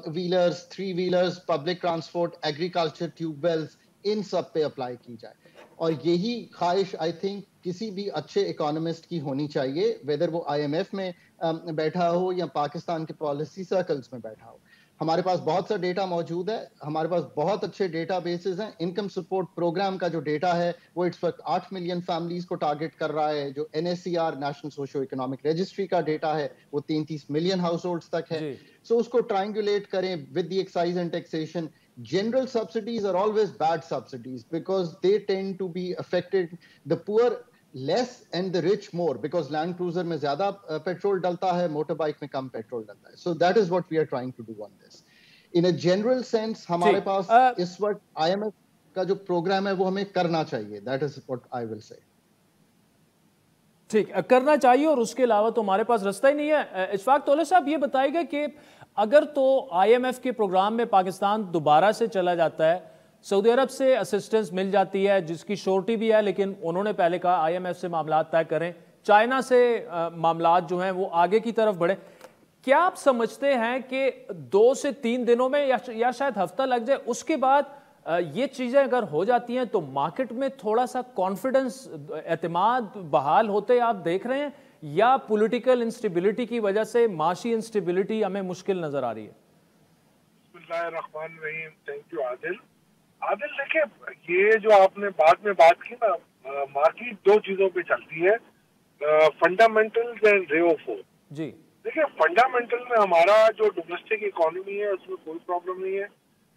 wheelers, 3 wheelers, public transport, agriculture, tubewells, इन सब पे अप्लाई की जाए। और यही ख्वाहिश आई थिंक किसी भी अच्छे इकोनॉमिस्ट की होनी चाहिए, वेदर वो IMF में बैठा हो या पाकिस्तान के पॉलिसी सर्कल्स में बैठा हो। हमारे पास बहुत सा डेटा मौजूद है, हमारे पास बहुत अच्छे डेटा बेसिस हैं। इनकम सपोर्ट प्रोग्राम का जो डेटा है वो इस वक्त 8 मिलियन फैमिलीज को टारगेट कर रहा है। जो NSCR national socio economic registry का डेटा है वो 33 मिलियन हाउस होल्ड्स तक है। सो उसको ट्रायंगुलेट करें with the excise and taxation. General subsidies are always bad subsidies because they tend to be affected the poor less and the rich more, because land cruiser में ज्यादा petrol डलता है, motor bike में कम petrol डलता है। So that is what we are trying to do on this. In a general sense, हमारे पास इस वक्त IMF का जो प्रोग्राम है वो हमें करना चाहिए। That is what I will say. ठीक, करना चाहिए और उसके अलावा तो हमारे पास रास्ता ही नहीं है। इशफाक तोला साहब, ये बताइएगा कि अगर तो IMF के प्रोग्राम में पाकिस्तान दोबारा से चला जाता है, सऊदी अरब से असिस्टेंस मिल जाती है जिसकी श्योरिटी भी है, लेकिन उन्होंने पहले कहा IMF से मामलात तय करें, चाइना से मामलात जो हैं वो आगे की तरफ बढ़े, क्या आप समझते हैं कि 2 से 3 दिनों में या शायद हफ्ता लग जाए, उसके बाद ये चीज़ें अगर हो जाती हैं तो मार्केट में थोड़ा सा कॉन्फिडेंस, एतमाद बहाल होते आप देख रहे हैं, या पॉलिटिकल इंस्टेबिलिटी की वजह से माशी इंस्टेबिलिटी हमें मुश्किल नजर आ रही है? बिस्मिल्लाहिर्रहमानिर्रहीम। Thank you Adil. देखिए, ये जो आपने बाद में बात की ना, मार्केट 2 चीजों पे चलती है, fundamentals and ray of hope. जी देखिए, फंडामेंटल में हमारा जो डोमेस्टिक इकोनॉमी है उसमें कोई प्रॉब्लम नहीं है।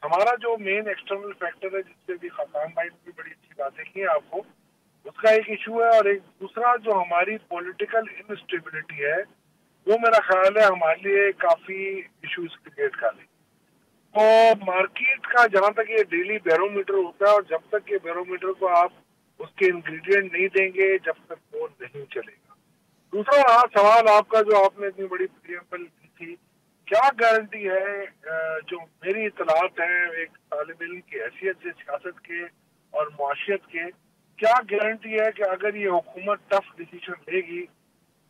हमारा जो मेन एक्सटर्नल फैक्टर है, जिससे भी खाकान भाई ने भी बड़ी अच्छी बातें की है आपको, उसका एक इशू है। और एक दूसरा जो हमारी पॉलिटिकल इनस्टेबिलिटी है वो मेरा ख्याल है हमारे लिए काफी इश्यूज क्रिएट कर रही। तो मार्केट का जहां तक ये डेली बैरोमीटर होता है, और जब तक ये बैरोमीटर को आप उसके इंग्रेडिएंट नहीं देंगे जब तक वो नहीं चलेगा। दूसरा रहा सवाल आपका, जो आपने इतनी बड़ी प्रियम्बल की थी क्या गारंटी है, जो मेरी इतलात है एक तालिब इल्म की हैसियत से सियासत के और मुआशियत के, क्या गारंटी है कि अगर ये हुकूमत टफ डिसीजन लेगी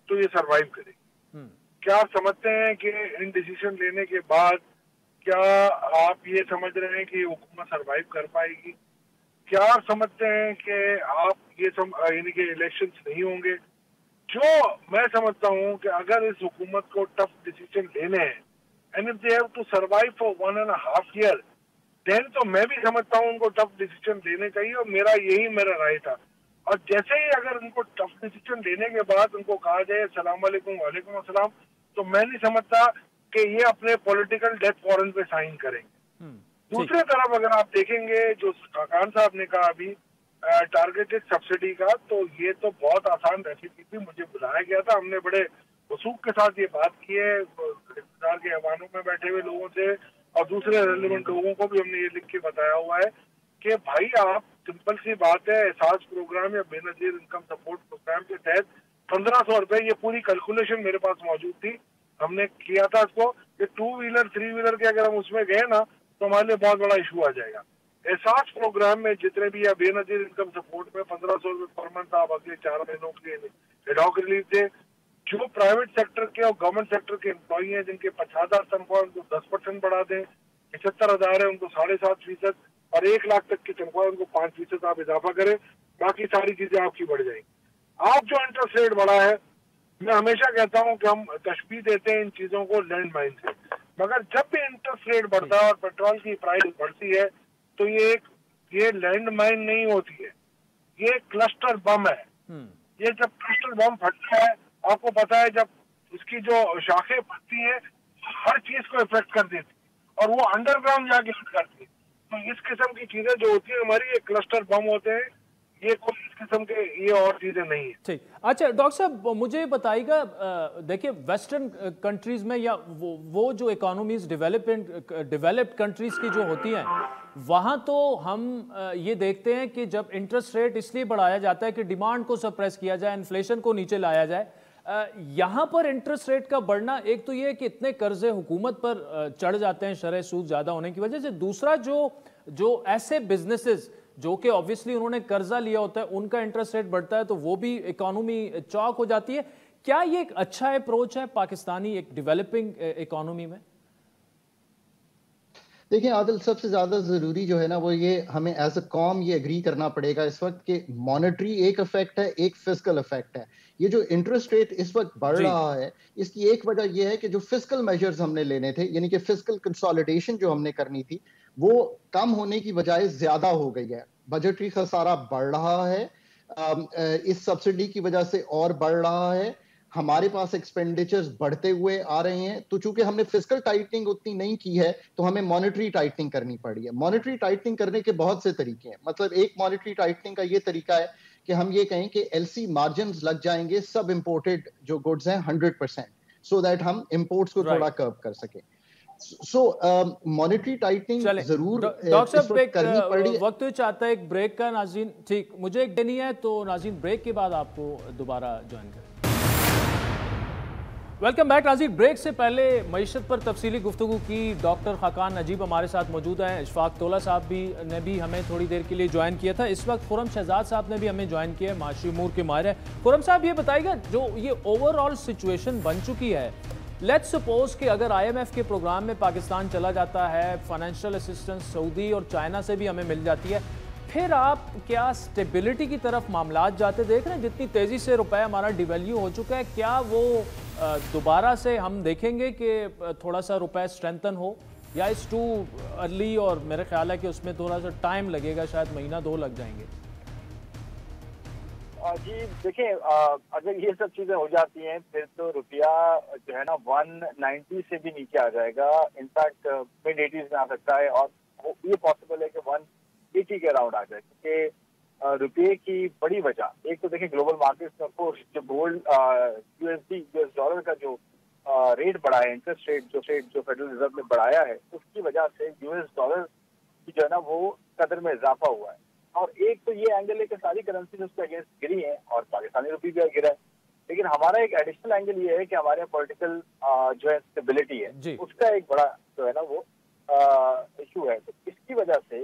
तो ये सरवाइव करेगी? क्या आप समझते हैं कि इन डिसीजन लेने के बाद क्या आप ये समझ रहे हैं कि हुकूमत सरवाइव कर पाएगी? क्या आप समझते हैं कि आप ये यानी कि इलेक्शंस नहीं होंगे? जो मैं समझता हूँ कि अगर इस हुकूमत को टफ डिसीजन लेने हैं and if they have to survive for 1.5 year, then तो मैं भी समझता हूँ उनको टफ डिसीजन लेने चाहिए, और मेरा राय था। और जैसे ही अगर उनको टफ डिसीजन लेने के बाद उनको कहा जाए अस्सलाम वालेकुम वालेकुम अस्सलाम, तो मैं नहीं समझता कि ये अपने पॉलिटिकल डेथ वारंट पे साइन करेंगे। दूसरी तरफ अगर आप देखेंगे जो खाकान साहब ने कहा अभी टारगेटेड सब्सिडी का, तो ये तो बहुत आसान रेसिपी थी। मुझे बुलाया गया था, हमने बड़े वसूख के साथ ये बात की है, रिश्तेदार के ऐवानों में बैठे हुए लोगों से और दूसरे रेलिवेंट लोगों को भी हमने ये लिख के बताया हुआ है कि भाई आप, सिंपल सी बात है, एहसास प्रोग्राम या बेनजीर इनकम सपोर्ट प्रोग्राम के तहत 1500 रुपए, ये पूरी कैलकुलेशन मेरे पास मौजूद थी, हमने किया था इसको कि 2 व्हीलर 3 व्हीलर के अगर हम उसमें गए ना तो हमारे लिए बहुत बड़ा इशू आ जाएगा। एहसास प्रोग्राम में जितने भी या बेनजीर इनकम सपोर्ट में 1500 रुपए पर मंथ आप अगले 4 महीनों के लिए एडॉक रिलीफ दे। जो प्राइवेट सेक्टर के और गवर्नमेंट सेक्टर के एम्प्लॉई हैं जिनके 50,000 तनख्वाह, उनको 10% बढ़ा दें, 75,000 है उनको 7.5%, और 1 लाख तक की तनख्वाह उनको 5% आप इजाफा करें, बाकी सारी चीजें आपकी बढ़ जाएंगी। आप जो इंटरेस्ट रेट बढ़ा है, मैं हमेशा कहता हूं कि हम तशबीह देते हैं इन चीजों को लैंड माइन से, मगर जब भी इंटरेस्ट रेट बढ़ता है और पेट्रोल की प्राइस बढ़ती है तो ये लैंड माइन नहीं होती है, ये क्लस्टर बम है। ये जब क्लस्टर बम फटता है, आपको पता है जब उसकी जो शाखें फटती है हर चीज को इफेक्ट कर देती है और वो अंडरग्राउंड जाके हिट करती है। तो इस किस्म की चीजें जो होती है हमारी, ये क्लस्टर बम होते हैं, ये कोई इस किस्म के ये और चीजें नहीं है। ठीक, अच्छा डॉक्टर साहब मुझे बताइएगा, देखिए वेस्टर्न कंट्रीज में या वो जो इकोनॉमीज डेवलप्ड कंट्रीज की जो होती हैं, वहाँ तो हम ये देखते हैं कि जब इंटरेस्ट रेट इसलिए बढ़ाया जाता है कि डिमांड को सप्रेस किया जाए, इन्फ्लेशन को नीचे लाया जाए। यहाँ पर इंटरेस्ट रेट का बढ़ना, एक तो ये कि इतने कर्जे हुकूमत पर चढ़ जाते हैं शरह सूद ज़्यादा होने की वजह से, दूसरा जो ऐसे बिजनेसेस जो कि ऑब्वियसली उन्होंने कर्जा लिया होता है उनका इंटरेस्ट रेट बढ़ता है तो वो भी इकोनॉमी चौक हो जाती है। क्या ये एक अच्छा अप्रोच है पाकिस्तानी एक डेवलपिंग इकोनॉमी में? देखिए आदिल, सबसे ज्यादा जरूरी जो है ना वो ये हमें एज अ कॉम ये एग्री करना पड़ेगा इस वक्त कि मॉनेटरी एक इफेक्ट है, एक फिस्कल इफेक्ट है। ये जो इंटरेस्ट रेट इस वक्त बढ़ रहा है, इसकी एक वजह यह है कि जो फिस्कल मेजर्स हमने लेने थे, यानी कि फिस्कल कंसोलिडेशन जो हमने करनी थी, वो कम होने की बजाय ज्यादा हो गई है। बजटरी खसारा बढ़ रहा है, इस सब्सिडी की वजह से और बढ़ रहा है, हमारे पास एक्सपेंडिचर्स बढ़ते हुए आ रहे हैं। तो चूंकि हमने फिस्कल टाइटनिंग उतनी नहीं की है तो हमें मॉनेटरी टाइटनिंग करनी पड़ी है। मॉनेटरी टाइटनिंग करने के बहुत से तरीके हैं। मतलब एक मॉनेटरी टाइटनिंग का ये तरीका है कि हम ये कहें कि एलसी मार्जिन्स लग जाएंगे सब इंपोर्टेड जो गुड्स हैं 100%, सो दैट हम इंपोर्ट्स को थोड़ा कर्व कर सके। सो मॉनेटरी टाइटनिंग जरूर डॉक्टर साहब करनी पड़ी। वक्त चाहता है एक ब्रेक का नाज़रीन, ठीक मुझे एक देनी है तो नाज़रीन ब्रेक के बाद आपको दोबारा ज्वाइन करें। वेलकम बैक नाज़रीन। ब्रेक से पहले मईशत पर तफसीली गुफ्तगू की डॉक्टर खाकान नजीब हमारे साथ मौजूद हैं। इशफाक तोला साहब ने भी हमें थोड़ी देर के लिए ज्वाइन किया था। इस वक्त खुरम शहजाद साहब ने भी हमें ज्वाइन किया है, माशी उमूर के माहिर है। खुरम साहब ये बताइएगा, जो ये ओवरऑल सिचुएशन बन चुकी है, लेट्स सपोज कि अगर IMF के प्रोग्राम में पाकिस्तान चला जाता है, फाइनेंशियल असिस्टेंस सऊदी और चाइना से भी हमें मिल जाती है, फिर आप क्या स्टेबिलिटी की तरफ मामलात जाते देख रहे हैं? जितनी तेज़ी से रुपया हमारा डिवैल्यू हो चुका है, क्या वो दोबारा से हम देखेंगे कि थोड़ा सा रुपया स्ट्रेंथन हो, या इट्स टू अर्ली और मेरे ख्याल है कि उसमें थोड़ा सा टाइम लगेगा, शायद महीना 2 लग जाएंगे? जी देखिए, अगर ये सब चीजें हो जाती हैं फिर तो रुपया जो है ना 190 से भी नीचे आ जाएगा। इनफैक्ट मिड 80s में आ सकता है, और ये पॉसिबल है कि 180 के अराउंड आ जाए। क्योंकि रुपये की बड़ी वजह, एक तो देखिए ग्लोबल मार्केट्स में ऑफकोर्स जो गोल्ड यूएस डॉलर का जो रेट बढ़ा है, इंटरेस्ट रेट जो फेडरल रिजर्व ने बढ़ाया है, उसकी वजह से यूएस डॉलर की जो है ना वो कदर में इजाफा हुआ है। और एक तो ये एंगल है कि सारी करेंसी उसके अगेंस्ट गिरी है और पाकिस्तानी रुपये भी गिरा है। लेकिन हमारा एक एडिशनल एंगल ये है कि हमारे यहाँ पॉलिटिकल जो है स्टेबिलिटी है, उसका एक बड़ा जो है ना वो इशू है। तो इसकी वजह से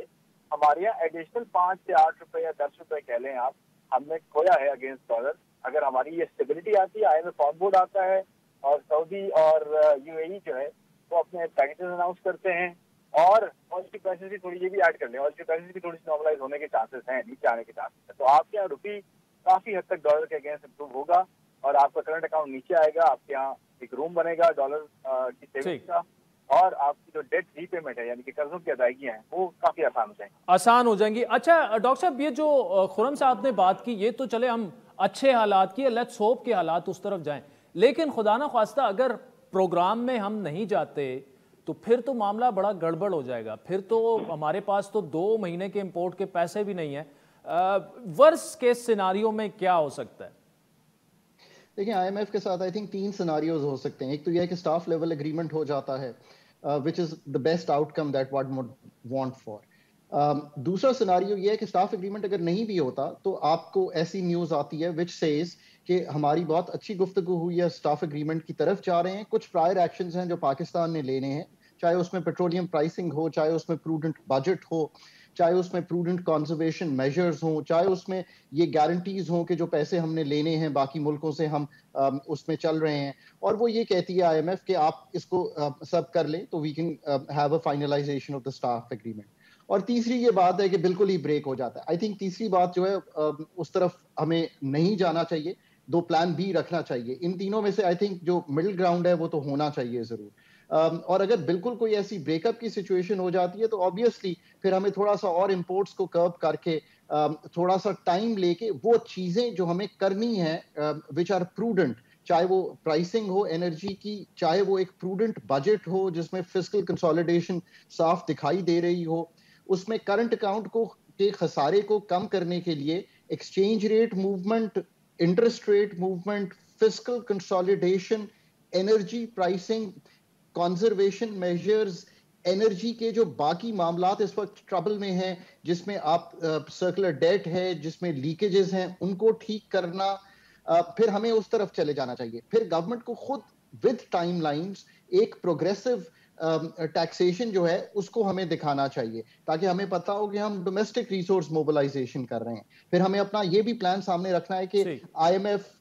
हमारे यहाँ एडिशनल 5 से 8 रुपए या 10 रुपए कह लें आप, हमने खोया है अगेंस्ट डॉलर। अगर हमारी ये स्टेबिलिटी आती है, IMF ऑन बोर्ड आता है और सऊदी और UAE जो है वो अपने पैकेजेस अनाउंस करते हैं, और ऑयल की प्राइसेस भी थोड़ी ये भी ऐड कर लें, ऑयल की प्राइसेस भी थोड़ी सी नॉर्मलाइज होने के चांसेस हैं, नीचे आने के चांसेस हैं, तो आपके यहाँ रुपी काफी हद तक डॉलर के अगेंस्ट इम्प्रूव होगा और आपका करंट अकाउंट नीचे आएगा, आपके यहाँ एक रूम बनेगा डॉलर की सेविंग का, और आपकी जो डेट रीपेमेंट है यानी कि कर्जों की अदायगी है वो काफी आसान हो जाएंगी। आसान हो जाएंगी। अच्छा डॉक्टर साहब, ये जो खुर्रम साहब ने बात की, ये तो चले हम अच्छे हालात की, लेट्स होप के हालात उस तरफ जाएं, लेकिन खुदा ना ख्वास्ता अगर प्रोग्राम में हम नहीं जाते तो फिर तो मामला बड़ा गड़बड़ हो जाएगा। फिर तो हमारे पास तो 2 महीने के इंपोर्ट के पैसे भी नहीं है। वर्स्ट केस सिनारियो में क्या हो सकता है? देखिए, IMF के साथ आई थिंक 3 सिनारियोज हो सकते हैं। एक तो यह है कि स्टाफ लेवल एग्रीमेंट हो जाता है, which is the best outcome that one would want for. दूसरा सिनारियो यह है कि स्टाफ एग्रीमेंट अगर नहीं भी होता तो आपको ऐसी न्यूज आती है विच सेज कि हमारी बहुत अच्छी गुफ्तगू हुई है, स्टाफ एग्रीमेंट की तरफ जा रहे हैं, कुछ प्रायर एक्शंस हैं जो पाकिस्तान ने लेने हैं, चाहे उसमें पेट्रोलियम प्राइसिंग हो, चाहे उसमें प्रूडेंट बजट हो, चाहे उसमें प्रूडेंट कंजर्वेशन मेजर्स हों, चाहे उसमें ये गारंटीज हों कि जो पैसे हमने लेने हैं बाकी मुल्कों से हम उसमें चल रहे हैं। और वो ये कहती है IMF कि आप इसको सब कर लें तो we can have a finalisation of the staff agreement. और तीसरी ये बात है कि बिल्कुल ही ब्रेक हो जाता है। आई थिंक तीसरी बात जो है उस तरफ हमें नहीं जाना चाहिए, 2 प्लान B रखना चाहिए। इन तीनों में से आई थिंक जो मिडिल ग्राउंड है वो तो होना चाहिए जरूर। और अगर बिल्कुल कोई ऐसी ब्रेकअप की सिचुएशन हो जाती है तो ऑब्वियसली फिर हमें थोड़ा सा और इंपोर्ट्स को कर्व करके थोड़ा सा टाइम लेके वो चीजें जो हमें करनी है विच आर प्रूडेंट, चाहे वो प्राइसिंग हो एनर्जी की, चाहे वो एक प्रूडेंट बजट हो जिसमें फिस्कल कंसोलिडेशन साफ दिखाई दे रही हो, उसमें करंट अकाउंट को के खसारे को कम करने के लिए exchange rate movement, interest rate movement, fiscal consolidation, energy pricing, conservation measures, energy के जो बाकी मामलात इस वक्त ट्रबल में हैं, जिसमें आप सर्कुलर डेट है, जिसमें लीकेजेस हैं, उनको ठीक करना, फिर हमें उस तरफ चले जाना चाहिए। फिर गवर्नमेंट को खुद विद टाइमलाइंस एक प्रोग्रेसिव टैक्सेशन जो है उसको हमें दिखाना चाहिए ताकि हमें पता हो कि हम डोमेस्टिक रिसोर्स मोबिलाइजेशन कर रहे हैं। फिर हमें अपना ये भी प्लान सामने रखना है कि IMF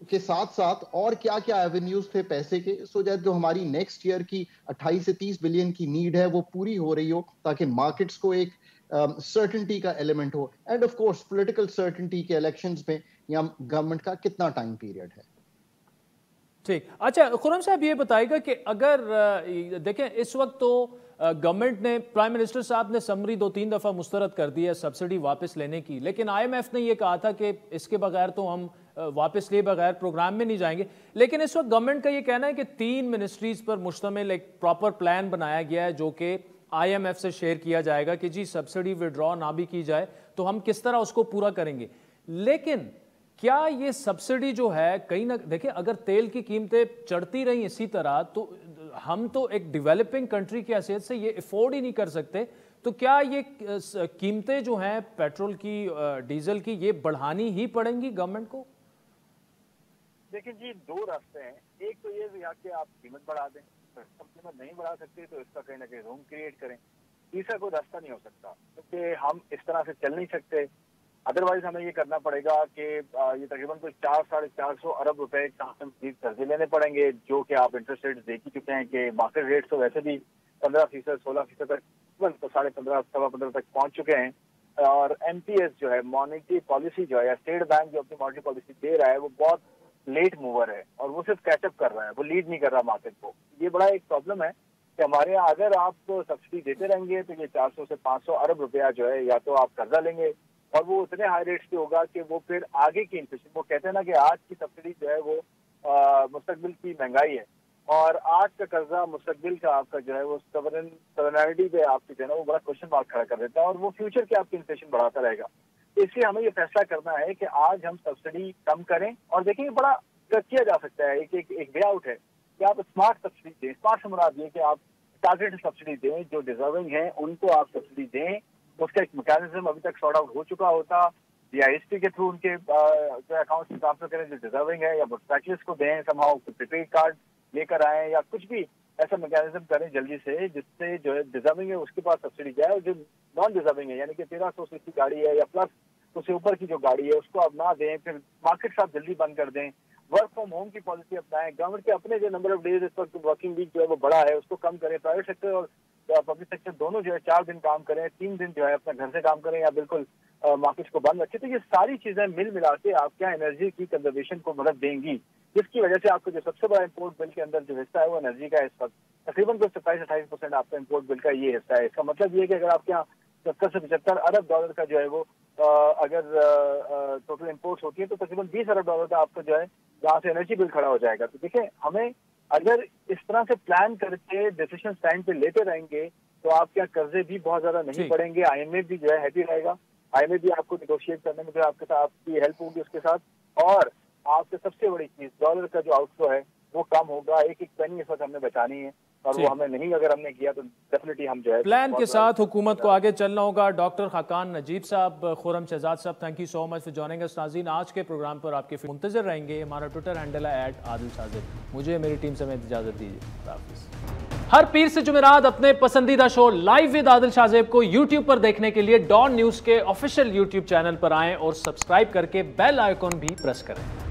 के साथ साथ और क्या क्या एवेन्यूज थे पैसे के, सो दैट जो हमारी नेक्स्ट ईयर की 28 से 30 बिलियन की नीड है वो पूरी हो रही हो, ताकि मार्केट्स को एक सर्टेनिटी का एलिमेंट हो, end of course political certainty के इलेक्शंस में या गवर्नमेंट का कितना टाइम पीरियड है। ठीक। अच्छा खुर्रम साहब ये बताएगा कि अगर देखें इस वक्त तो गवर्नमेंट ने, प्राइम मिनिस्टर साहब ने समरी 2-3 दफ़ा मुस्तरद कर दी है सब्सिडी वापस लेने की, लेकिन IMF ने ये कहा था कि इसके बगैर तो हम वापस लिए बगैर प्रोग्राम में नहीं जाएंगे। लेकिन इस वक्त गवर्नमेंट का ये कहना है कि 3 मिनिस्ट्रीज पर मुश्तमिल एक प्रॉपर प्लान बनाया गया है जो कि IMF से शेयर किया जाएगा कि जी सब्सिडी विड्रॉ ना भी की जाए तो हम किस तरह उसको पूरा करेंगे। लेकिन क्या ये सब्सिडी जो है कहीं ना, देखिए अगर तेल की कीमतें चढ़ती रही इसी तरह तो हम तो एक डेवलपिंग कंट्री की हैसियत से ये अफोर्ड ही नहीं कर सकते, तो क्या ये कीमतें जो हैं पेट्रोल की, डीजल की, ये बढ़ानी ही पड़ेंगी गवर्नमेंट को? देखिए जी, 2 रास्ते हैं। एक तो ये कि आप कीमत बढ़ा दें, कीमत नहीं बढ़ा सकते तो इसका कहीं ना कहीं रूम क्रिएट करें। तीसरा कोई रास्ता नहीं हो सकता क्योंकि हम इस तरह से चल नहीं सकते। अदरवाइज हमें ये करना पड़ेगा कि ये तकरीबन कोई 400-450 अरब रुपए का हमें कर्जे लेने पड़ेंगे, जो कि आप इंटरेस्ट रेट देख ही चुके हैं कि मार्केट रेट तो वैसे भी 15%, 16% तक, तो 15.5, 15.25 तक पहुंच चुके हैं। और MPS जो है, मॉनेटरी पॉलिसी जो है, या स्टेट बैंक जो अपनी मॉनेटरी पॉलिसी दे रहा है वो बहुत लेट मूवर है और वो सिर्फ कैचअप कर रहा है, वो लीड नहीं कर रहा मार्केट को। ये बड़ा एक प्रॉब्लम है कि हमारे यहाँ अगर आप सब्सिडी देते रहेंगे तो ये 400 से 500 अरब रुपया जो है या तो आप कर्जा लेंगे और वो उतने हाई रेट्स पे होगा कि वो फिर आगे की इन्फ्लेशन, वो कहते हैं ना कि आज की सब्सिडी जो है वो मुस्तकबिल की महंगाई है, और आज का कर्जा मुस्तकबिल का आपका जो है वो सवर्निटी पे आपकी जो है ना वो बड़ा क्वेश्चन मार्क खड़ा कर देता है और वो फ्यूचर की आपकी इन्फ्लेशन बढ़ाता रहेगा। इसलिए हमें ये फैसला करना है कि आज हम सब्सिडी कम करें। और देखिए बड़ा किया जा सकता है, एक वे आउट है कि आप स्मार्ट सब्सिडी दें। स्मार्ट से मुराद ये कि आप टारगेटेड सब्सिडी दें, जो डिजर्विंग है उनको आप सब्सिडी दें। उसका एक मैकेनिज्म अभी तक सॉर्ट आउट हो चुका होता या हिस्ट्री के थ्रू उनके जो अकाउंट में ट्रांसफर करें जो डिजर्विंग है, या स्पेशलिस्ट को दें, समहाउ प्रीपेड कार्ड लेकर आए, या कुछ भी ऐसा मैकेनिज्म करें जल्दी से जिससे जो है डिजर्विंग है उसके पास सब्सिडी जाए, और जो नॉन डिजर्विंग है यानी कि 1300 सीसी गाड़ी है या प्लस उससे ऊपर की जो गाड़ी है उसको आप ना दें, फिर मार्केट आप जल्दी बंद कर दें, वर्क फ्रॉम होम की पॉलिसी अपनाएं, गवर्नमेंट के अपने जो नंबर ऑफ डेज इस वक्त वर्किंग वीक जो है वो बड़ा है उसको कम करें, प्राइवेट सेक्टर और पब्लिक सेक्टर दोनों जो है 4 दिन काम करें, 3 दिन जो है अपने घर से काम करें या बिल्कुल मार्केट को बंद रखें। तो ये सारी चीजें मिल मिला के आपके यहाँ एनर्जी की कंजर्वेशन को मदद देंगी, जिसकी वजह से आपको जो सबसे बड़ा इम्पोर्ट बिल के अंदर जो हिस्सा है वो एनर्जी का इस वक्त तकरीबन 27-28% आपका इम्पोर्ट बिल का ये हिस्सा है। इसका मतलब ये है कि अगर आपके यहाँ 70 से 75 अरब डॉलर का जो है वो अगर टोटल इम्पोर्ट्स होती है तो तकरीबन 20 अरब डॉलर का आपका जो है यहाँ से एनर्जी बिल खड़ा हो जाएगा। तो देखिए, हमें अगर इस तरह से प्लान करके डिसीजन टाइम पे लेते रहेंगे तो आपके यहाँ कर्जे भी बहुत ज्यादा नहीं पड़ेंगे, IMF भी जो है हैप्पी रहेगा, IMF भी आपको निगोशिएट करने में जो आपके साथ आपकी हेल्प होगी उसके साथ, और आपसे सबसे बड़ी चीज डॉलर का जो आउटफ्लो है वो कम होगा। एक पेनी इस वक्त हमने बचानी है और वो हमें नहीं अगर हमने किया तो डेफिनेटली हम जो है प्लान के साथ हुकूमत को आगे चलना होगा। डॉक्टर खाकान नजीब साहब, खुर्रम शहजाद साहब, thank you so much for joining us. नाज़रीन, आज के प्रोग्राम पर आपके मुंतज़िर रहेंगे। हमारा ट्विटर हैंडल है @आदिल। मुझे मेरी टीम समेत इजाजत दीजिए। हर पीर से जुमेरात अपने पसंदीदा show live with Adil Shahzeb को यूट्यूब पर देखने के लिए डॉन न्यूज के ऑफिशियल यूट्यूब चैनल पर आएं और सब्सक्राइब करके बेल आइकॉन भी प्रेस करें।